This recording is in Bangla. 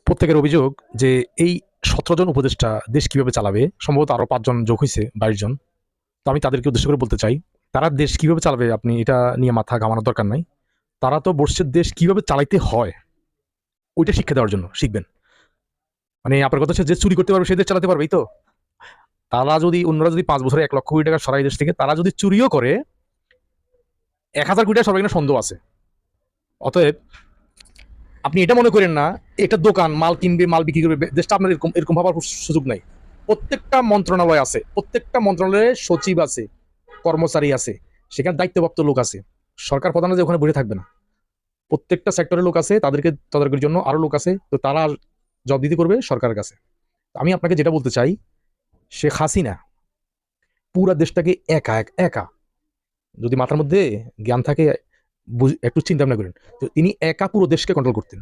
প্রত্যেকের অভিযোগ যে এই ১৭ জন উপদেষ্টা দেশ কিভাবে চালাবে, সম্ভবত আরো ৫ জন যোগ হইছে, ২২ জন। তো আমি তাদেরকে উদ্দেশ্য করে বলতে চাই, তারা দেশ কিভাবে চালাবে আপনি এটা নিয়ে মাথা ঘামানোর দরকার নাই। তারা তো বসছে দেশ কিভাবে চালাইতে হয় ওইটা শিক্ষা দেওয়ার জন্য, শিখবেন। মানে আপনার কথা হচ্ছে যে চুরি করতে পারবে সে দেশ চালাতে পারবে, এই তো? তারা যদি অন্যরা যদি ৫ বছরে ১,০০,০০,০০,০০,০০,০০০ টাকা সরাই দেশ থেকে, তারা যদি চুরিও করে ১,০০০,০০,০০,০০০ টাকা সরাই কিনা সন্দেহ আছে। অতএব আপনি এটা মনে করেন না এটা দোকান, মাল কিনবে মাল বিক্রি করবে, দেশটা আপনার এরকম এরকম ভাবার সুযোগ নাই। প্রত্যেকটা মন্ত্রণালয় আছে, প্রত্যেকটা মন্ত্রণালয়ে সচিব আছে, কর্মচারী আছে, সেখানে দায়িত্বপ্রাপ্ত লোক আছে। সরকার প্রধান যে ওখানে বসে থাকবে না, প্রত্যেকটা সেক্টরের লোক আছে, তাদেরকে তদারকির জন্য আরো লোক আছে, তো তারা জবাবদিহি করবে সরকারের কাছে। আমি আপনাকে যেটা বলতে চাই, শেখ হাসিনা পুরা দেশটাকে একা একা, যদি মাথার মধ্যে জ্ঞান থাকে একটু চিন্তা ভাবনা করেন, তো তিনি একা পুরো দেশকে কন্ট্রোল করতেন।